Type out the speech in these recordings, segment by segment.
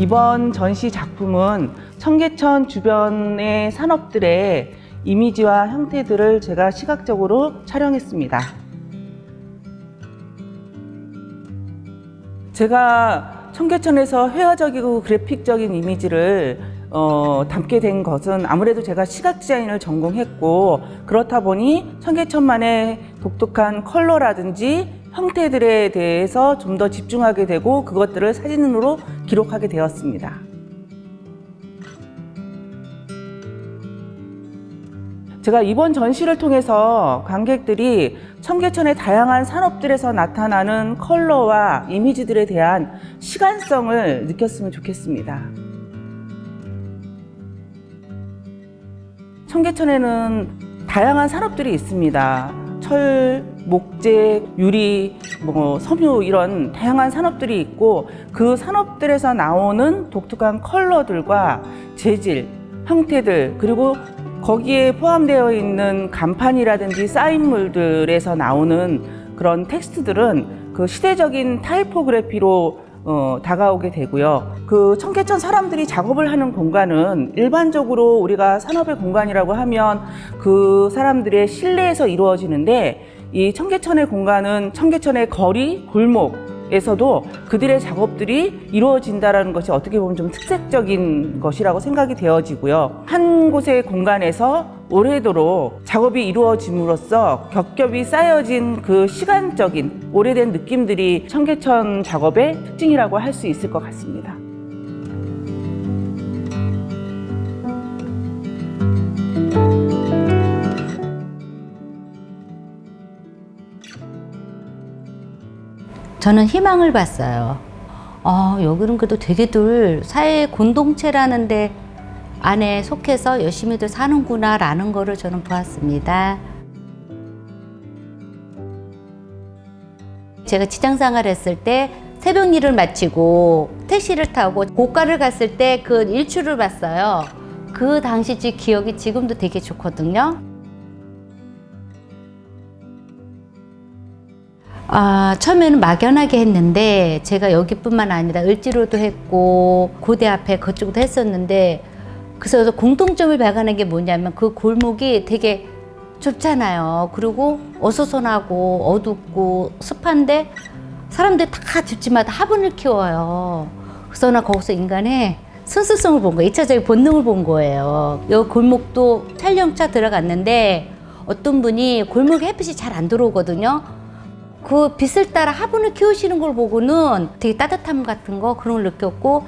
이번 전시 작품은 청계천 주변의 산업들의 이미지와 형태들을 제가 시각적으로 촬영했습니다. 제가 청계천에서 회화적이고 그래픽적인 이미지를 담게 된 것은 아무래도 제가 시각 디자인을 전공했고, 그렇다 보니 청계천만의 독특한 컬러라든지 형태들에 대해서 좀 더 집중하게 되고 그것들을 사진으로 기록하게 되었습니다. 제가 이번 전시를 통해서 관객들이 청계천의 다양한 산업들에서 나타나는 컬러와 이미지들에 대한 시간성을 느꼈으면 좋겠습니다. 청계천에는 다양한 산업들이 있습니다. 철, 목재, 유리, 섬유 이런 다양한 산업들이 있고, 그 산업들에서 나오는 독특한 컬러들과 재질, 형태들, 그리고 거기에 포함되어 있는 간판이라든지 사인물들에서 나오는 그런 텍스트들은 그 시대적인 타이포그래피로 다가오게 되고요. 그 청계천 사람들이 작업을 하는 공간은 일반적으로 우리가 산업의 공간이라고 하면 그 사람들의 실내에서 이루어지는데, 이 청계천의 공간은 청계천의 거리, 골목에서도 그들의 작업들이 이루어진다는 것이 어떻게 보면 좀 특색적인 것이라고 생각이 되어지고요. 한 곳의 공간에서 오래도록 작업이 이루어짐으로써 겹겹이 쌓여진 그 시간적인 오래된 느낌들이 청계천 작업의 특징이라고 할 수 있을 것 같습니다. 저는 희망을 봤어요. 여기는 그래도 되게들 사회 공동체라는 데 안에 속해서 열심히들 사는구나 라는 거를 저는 보았습니다. 제가 직장생활 했을 때 새벽 일을 마치고 택시를 타고 고가를 갔을 때 그 일출을 봤어요. 그 당시 기억이 지금도 되게 좋거든요. 처음에는 막연하게 했는데, 제가 여기뿐만 아니라 을지로도 했고 고대 앞에 그쪽도 했었는데, 그래서 공통점을 발견한 게 뭐냐면 그 골목이 되게 좁잖아요. 그리고 어수선하고 어둡고 습한데 사람들이 다 집집마다 화분을 키워요. 그래서 나 거기서 인간의 순수성을 본 거예요. 2차적인 본능을 본 거예요. 이 골목도 촬영차 들어갔는데 어떤 분이 골목에 햇빛이 잘 안 들어오거든요. 그 빛을 따라 화분을 키우시는 걸 보고는 되게 따뜻함 같은 거 그런 걸 느꼈고,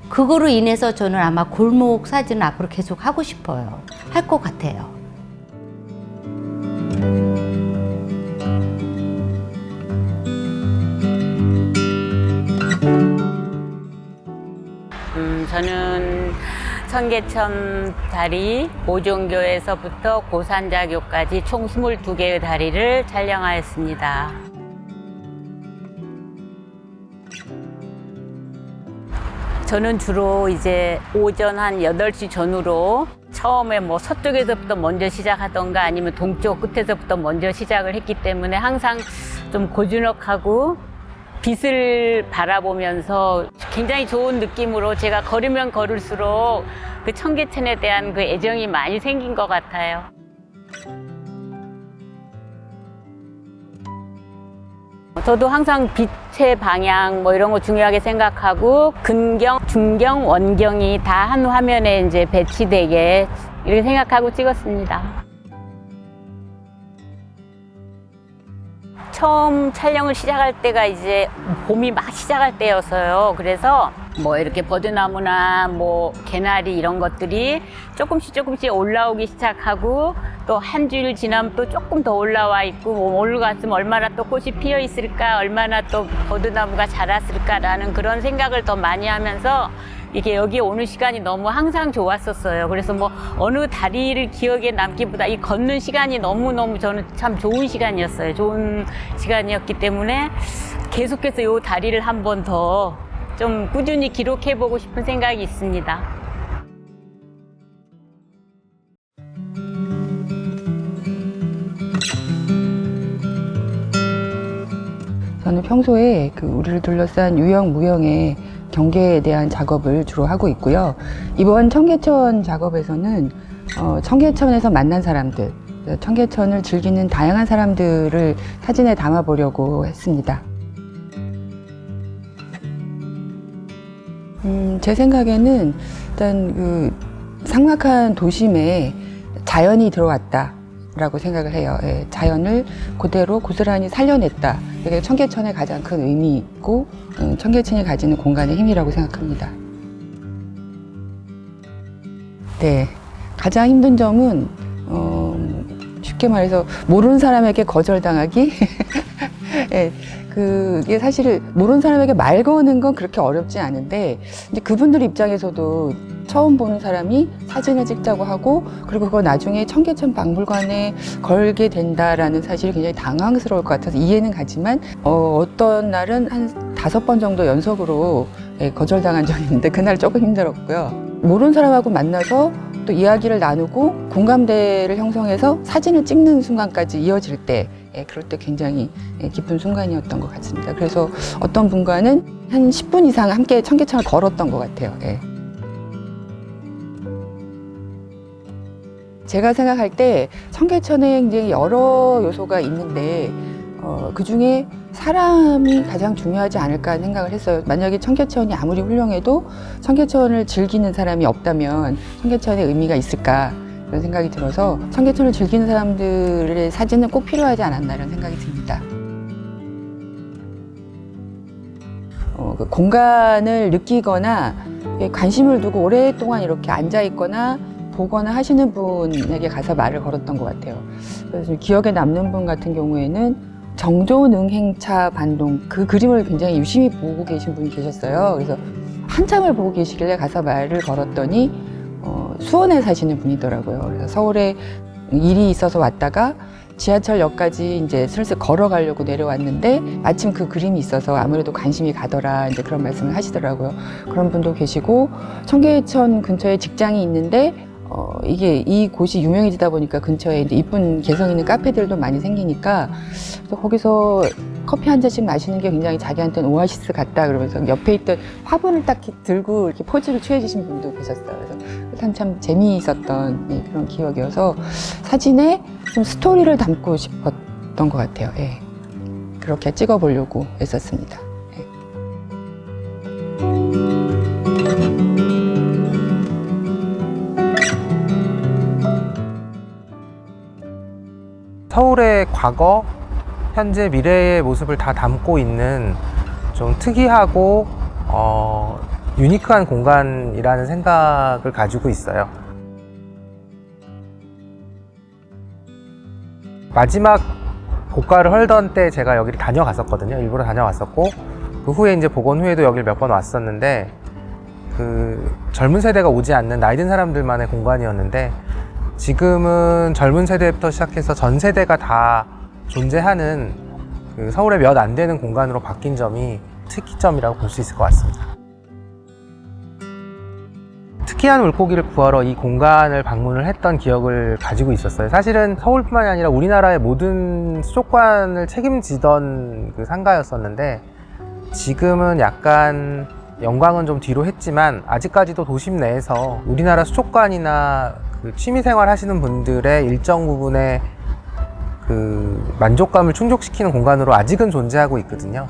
그거로 인해서 저는 아마 골목 사진을 앞으로 계속 하고 싶어요. 할 것 같아요. 저는 청계천 다리 오종교에서부터 고산자교까지 총 22개의 다리를 촬영하였습니다. 저는 주로 이제 오전 한 8시 전후로 처음에 서쪽에서부터 먼저 시작하던가 아니면 동쪽 끝에서부터 먼저 시작을 했기 때문에 항상 좀 고즈넉하고 빛을 바라보면서 굉장히 좋은 느낌으로 제가 걸으면 걸을수록 그 청계천에 대한 그 애정이 많이 생긴 것 같아요. 저도 항상 빛의 방향 이런 거 중요하게 생각하고 근경, 중경, 원경이 다 한 화면에 이제 배치되게 이렇게 생각하고 찍었습니다. 처음 촬영을 시작할 때가 이제 봄이 막 시작할 때였어요. 그래서 이렇게 버드나무나 개나리 이런 것들이 조금씩 올라오기 시작하고, 또 한 주일 지나면 또 조금 더 올라와 있고, 오늘 같으면 얼마나 또 꽃이 피어 있을까, 얼마나 또 버드나무가 자랐을까라는 그런 생각을 더 많이 하면서 이게 여기 오는 시간이 너무 항상 좋았었어요. 그래서 어느 다리를 기억에 남기보다 이 걷는 시간이 너무너무 저는 참 좋은 시간이었어요. 좋은 시간이었기 때문에 계속해서 이 다리를 한 번 더 좀 꾸준히 기록해보고 싶은 생각이 있습니다. 저는 평소에 우리를 둘러싼 유형, 무형의 경계에 대한 작업을 주로 하고 있고요. 이번 청계천 작업에서는 청계천에서 만난 사람들, 청계천을 즐기는 다양한 사람들을 사진에 담아보려고 했습니다. 제 생각에는 일단 삭막한 도심에 자연이 들어왔다 라고 생각을 해요. 예, 자연을 그대로 고스란히 살려냈다. 이게 청계천의 가장 큰 의미 있고 청계천이 가지는 공간의 힘이라고 생각합니다. 네, 가장 힘든 점은 쉽게 말해서 모르는 사람에게 거절당하기. 예, 그게 사실 모르는 사람에게 말 거는 건 그렇게 어렵지 않은데 이제 그분들 입장에서도 처음 보는 사람이 사진을 찍자고 하고 그리고 그거 나중에 청계천 박물관에 걸게 된다라는 사실이 굉장히 당황스러울 것 같아서 이해는 가지만 어떤 날은 한 5번 정도 연속으로 거절당한 적이 있는데 그날 조금 힘들었고요. 모르는 사람하고 만나서 또 이야기를 나누고 공감대를 형성해서 사진을 찍는 순간까지 이어질 때 그럴 때 굉장히 기쁜 순간이었던 것 같습니다. 그래서 어떤 분과는 한 10분 이상 함께 청계천을 걸었던 것 같아요. 제가 생각할 때 청계천에 굉장히 여러 요소가 있는데 그 중에 사람이 가장 중요하지 않을까 생각을 했어요. 만약에 청계천이 아무리 훌륭해도 청계천을 즐기는 사람이 없다면 청계천의 의미가 있을까 그런 생각이 들어서 청계천을 즐기는 사람들의 사진은 꼭 필요하지 않았나 이런 생각이 듭니다. 그 공간을 느끼거나 관심을 두고 오랫동안 이렇게 앉아 있거나 보거나 하시는 분에게 가서 말을 걸었던 것 같아요. 그래서 기억에 남는 분 같은 경우에는 정조능행차 반동 그 그림을 굉장히 유심히 보고 계신 분이 계셨어요. 그래서 한참을 보고 계시길래 가서 말을 걸었더니 수원에 사시는 분이더라고요. 그래서 서울에 일이 있어서 왔다가 지하철역까지 이제 슬슬 걸어가려고 내려왔는데 마침 그 그림이 있어서 아무래도 관심이 가더라 이제 그런 말씀을 하시더라고요. 그런 분도 계시고 청계천 근처에 직장이 있는데 이게 이 곳이 유명해지다 보니까 근처에 이제 이쁜 개성 있는 카페들도 많이 생기니까 그래서 거기서 커피 한 잔씩 마시는 게 굉장히 자기한테는 오아시스 같다 그러면서 옆에 있던 화분을 딱 들고 이렇게 포즈를 취해주신 분도 계셨어요. 그래서 참 재미있었던 그런 기억이어서 사진에 좀 스토리를 담고 싶었던 것 같아요. 그렇게 찍어보려고 했었습니다. 서울의 과거, 현재, 미래의 모습을 다 담고 있는 좀 특이하고 유니크한 공간이라는 생각을 가지고 있어요. 마지막 고가를 헐던 때 제가 여기를 다녀갔었거든요. 일부러 다녀왔었고 그 후에 이제 복원 후에도 여기를 몇 번 왔었는데 그 젊은 세대가 오지 않는 나이 든 사람들만의 공간이었는데 지금은 젊은 세대부터 시작해서 전 세대가 다 존재하는 그 서울의 몇 안 되는 공간으로 바뀐 점이 특이점이라고 볼 수 있을 것 같습니다. 특이한 물고기를 구하러 이 공간을 방문을 했던 기억을 가지고 있었어요. 사실은 서울뿐만이 아니라 우리나라의 모든 수족관을 책임지던 그 상가였었는데 지금은 약간 영광은 좀 뒤로 했지만 아직까지도 도심 내에서 우리나라 수족관이나 그 취미생활 하시는 분들의 일정 부분의 그 만족감을 충족시키는 공간으로 아직은 존재하고 있거든요.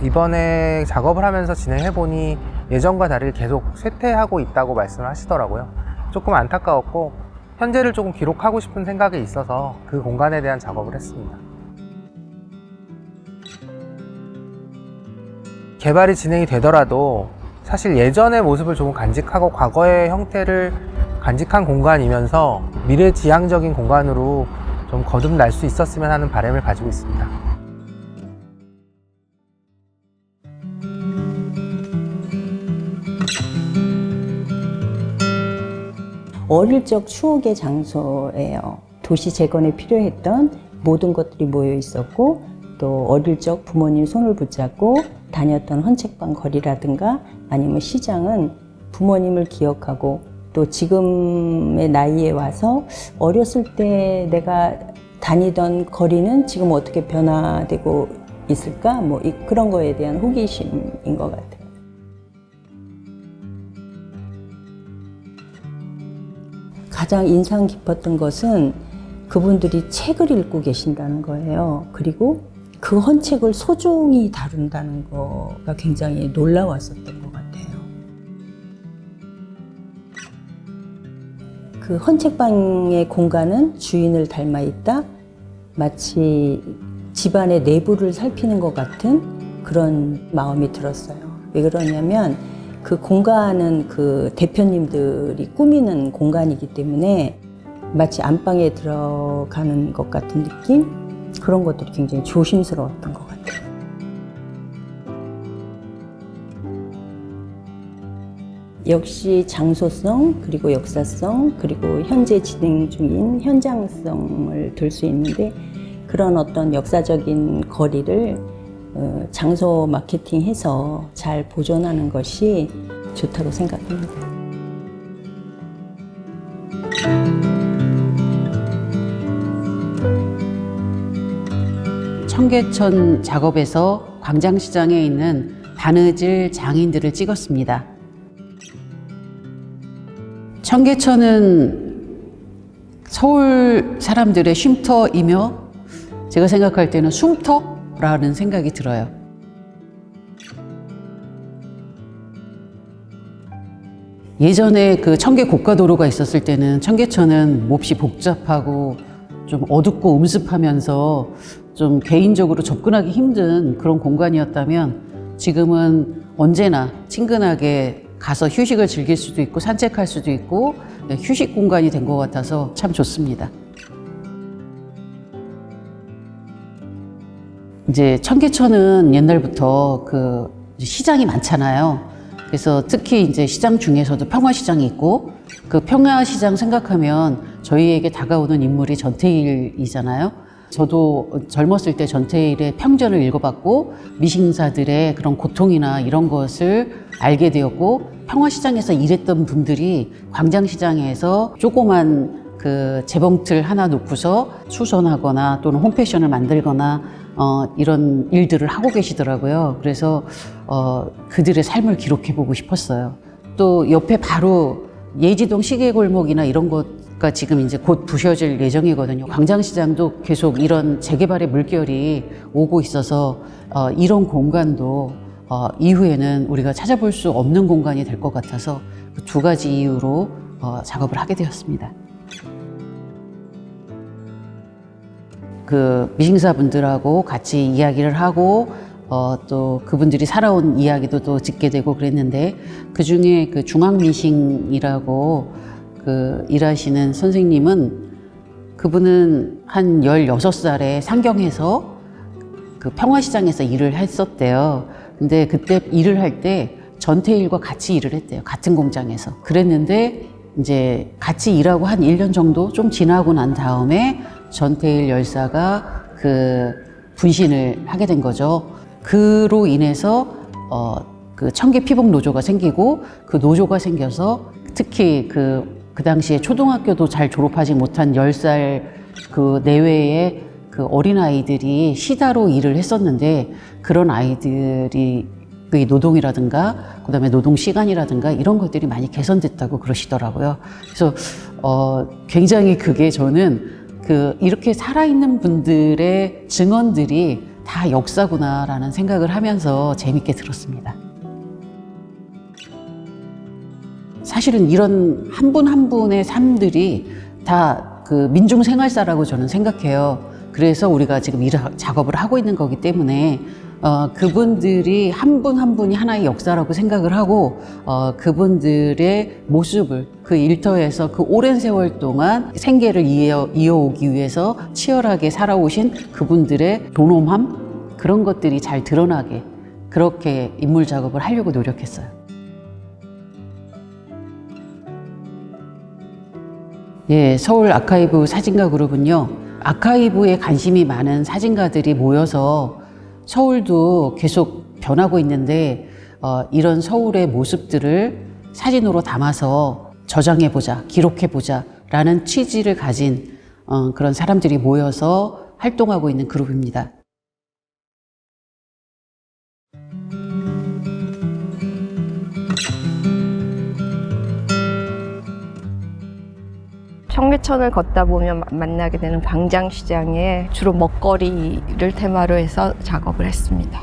이번에 작업을 하면서 진행해보니 예전과 다르게 계속 쇠퇴하고 있다고 말씀을 하시더라고요. 조금 안타까웠고 현재를 조금 기록하고 싶은 생각이 있어서 그 공간에 대한 작업을 했습니다. 개발이 진행이 되더라도 사실 예전의 모습을 조금 간직하고 과거의 형태를 간직한 공간이면서 미래지향적인 공간으로 좀 거듭날 수 있었으면 하는 바람을 가지고 있습니다. 어릴 적 추억의 장소예요. 도시 재건에 필요했던 모든 것들이 모여 있었고 또 어릴 적 부모님 손을 붙잡고 다녔던 헌책방 거리라든가 아니면 시장은 부모님을 기억하고 또 지금의 나이에 와서 어렸을 때 내가 다니던 거리는 지금 어떻게 변화되고 있을까? 뭐 그런 거에 대한 호기심인 것 같아요. 가장 인상 깊었던 것은 그분들이 책을 읽고 계신다는 거예요. 그리고 그 헌책을 소중히 다룬다는 거가 굉장히 놀라웠었던 것 같아요. 그 헌책방의 공간은 주인을 닮아 있다. 마치 집안의 내부를 살피는 것 같은 그런 마음이 들었어요. 왜 그러냐면 그 공간은 그 대표님들이 꾸미는 공간이기 때문에 마치 안방에 들어가는 것 같은 느낌? 그런 것들이 굉장히 조심스러웠던 것 같아요. 역시 장소성, 그리고 역사성, 그리고 현재 진행 중인 현장성을 들 수 있는데 그런 어떤 역사적인 거리를 장소 마케팅해서 잘 보존하는 것이 좋다고 생각합니다. 청계천 작업에서 광장시장에 있는 바느질 장인들을 찍었습니다. 청계천은 서울 사람들의 쉼터이며 제가 생각할 때는 숨터라는 생각이 들어요. 예전에 그 청계 고가도로가 있었을 때는 청계천은 몹시 복잡하고 좀 어둡고 음습하면서 좀 개인적으로 접근하기 힘든 그런 공간이었다면 지금은 언제나 친근하게 가서 휴식을 즐길 수도 있고 산책할 수도 있고 휴식 공간이 된 것 같아서 참 좋습니다. 이제 청계천은 옛날부터 그 시장이 많잖아요. 그래서 특히 이제 시장 중에서도 평화시장이 있고 그 평화시장 생각하면 저희에게 다가오는 인물이 전태일이잖아요. 저도 젊었을 때 전태일의 평전을 읽어봤고 미싱사들의 그런 고통이나 이런 것을 알게 되었고 평화시장에서 일했던 분들이 광장시장에서 조그만 그 재봉틀 하나 놓고서 수선하거나 또는 홈패션을 만들거나 이런 일들을 하고 계시더라고요. 그래서 그들의 삶을 기록해보고 싶었어요. 또 옆에 바로 예지동 시계골목이나 이런 것가 지금 이제 곧 부셔질 예정이거든요. 광장시장도 계속 이런 재개발의 물결이 오고 있어서 이런 공간도 이후에는 우리가 찾아볼 수 없는 공간이 될 것 같아서 그 두 가지 이유로 작업을 하게 되었습니다. 그 미싱사분들하고 같이 이야기를 하고 또 그분들이 살아온 이야기도 또 듣게 되고 그랬는데 그 중에 그 중앙미싱이라고 그 일하시는 선생님은 그분은 한 16살에 상경해서 그 평화시장에서 일을 했었대요. 근데 그때 일을 할 때 전태일과 같이 일을 했대요. 같은 공장에서. 그랬는데 이제 같이 일하고 한 1년 정도 좀 지나고 난 다음에 전태일 열사가 그 분신을 하게 된 거죠. 그로 인해서 그 청계 피복 노조가 생기고 그 노조가 생겨서 특히 그 당시에 초등학교도 잘 졸업하지 못한 10살 그 내외의 그 어린아이들이 시다로 일을 했었는데 그런 아이들이 그 노동이라든가 그다음에 노동 시간이라든가 이런 것들이 많이 개선됐다고 그러시더라고요. 그래서 굉장히 그게 저는 그 이렇게 살아있는 분들의 증언들이 다 역사구나라는 생각을 하면서 재밌게 들었습니다. 사실은 이런 한 분 한 분의 삶들이 다 그 민중생활사라고 저는 생각해요. 그래서 우리가 지금 작업을 하고 있는 거기 때문에 그분들이 한 분 한 분이 하나의 역사라고 생각을 하고 그분들의 모습을 그 일터에서 그 오랜 세월 동안 생계를 이어오기 위해서 치열하게 살아오신 그분들의 존엄함 그런 것들이 잘 드러나게 그렇게 인물 작업을 하려고 노력했어요. 예, 서울 아카이브 사진가 그룹은요, 아카이브에 관심이 많은 사진가들이 모여서 서울도 계속 변하고 있는데 이런 서울의 모습들을 사진으로 담아서 저장해보자, 기록해보자 라는 취지를 가진 그런 사람들이 모여서 활동하고 있는 그룹입니다. 청계천을 걷다 보면 만나게 되는 광장시장에 주로 먹거리를 테마로 해서 작업을 했습니다.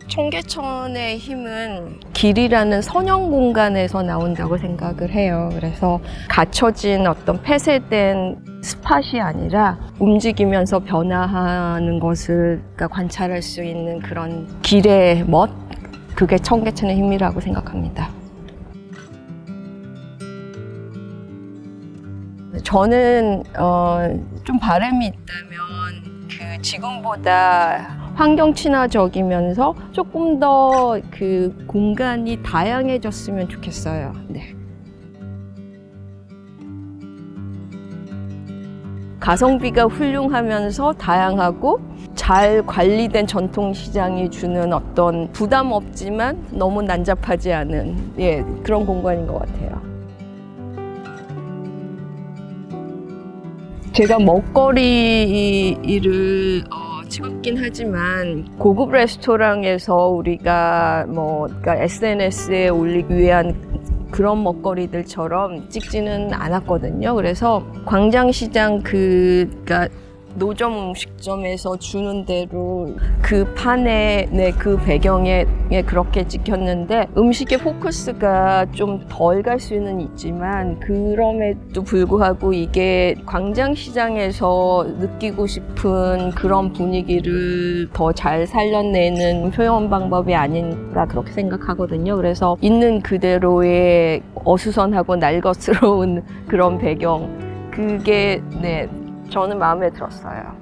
청계천의 힘은 길이라는 선형 공간에서 나온다고 생각을 해요. 그래서 갖춰진 어떤 폐쇄된 스팟이 아니라 움직이면서 변화하는 것을 관찰할 수 있는 그런 길의 멋, 그게 청계천의 힘이라고 생각합니다. 저는 좀 바람이 있다면 그 지금보다 환경 친화적이면서 조금 더 그 공간이 다양해졌으면 좋겠어요. 네. 가성비가 훌륭하면서 다양하고 잘 관리된 전통시장이 주는 어떤 부담 없지만 너무 난잡하지 않은 그런 공간인 것 같아요. 제가 먹거리 일을 찍었긴 하지만 고급 레스토랑에서 우리가 그러니까 SNS에 올리기 위한 그런 먹거리들처럼 찍지는 않았거든요. 그래서 광장시장 그러니까 노점 음식점에서 주는 대로 그 판에 그 배경에 그렇게 찍혔는데 음식의 포커스가 좀 덜 갈 수는 있지만 그럼에도 불구하고 이게 광장시장에서 느끼고 싶은 그런 분위기를 더 잘 살려내는 표현 방법이 아닌가 그렇게 생각하거든요. 그래서 있는 그대로의 어수선하고 날것스러운 그런 배경 그게 저는 마음에 들었어요.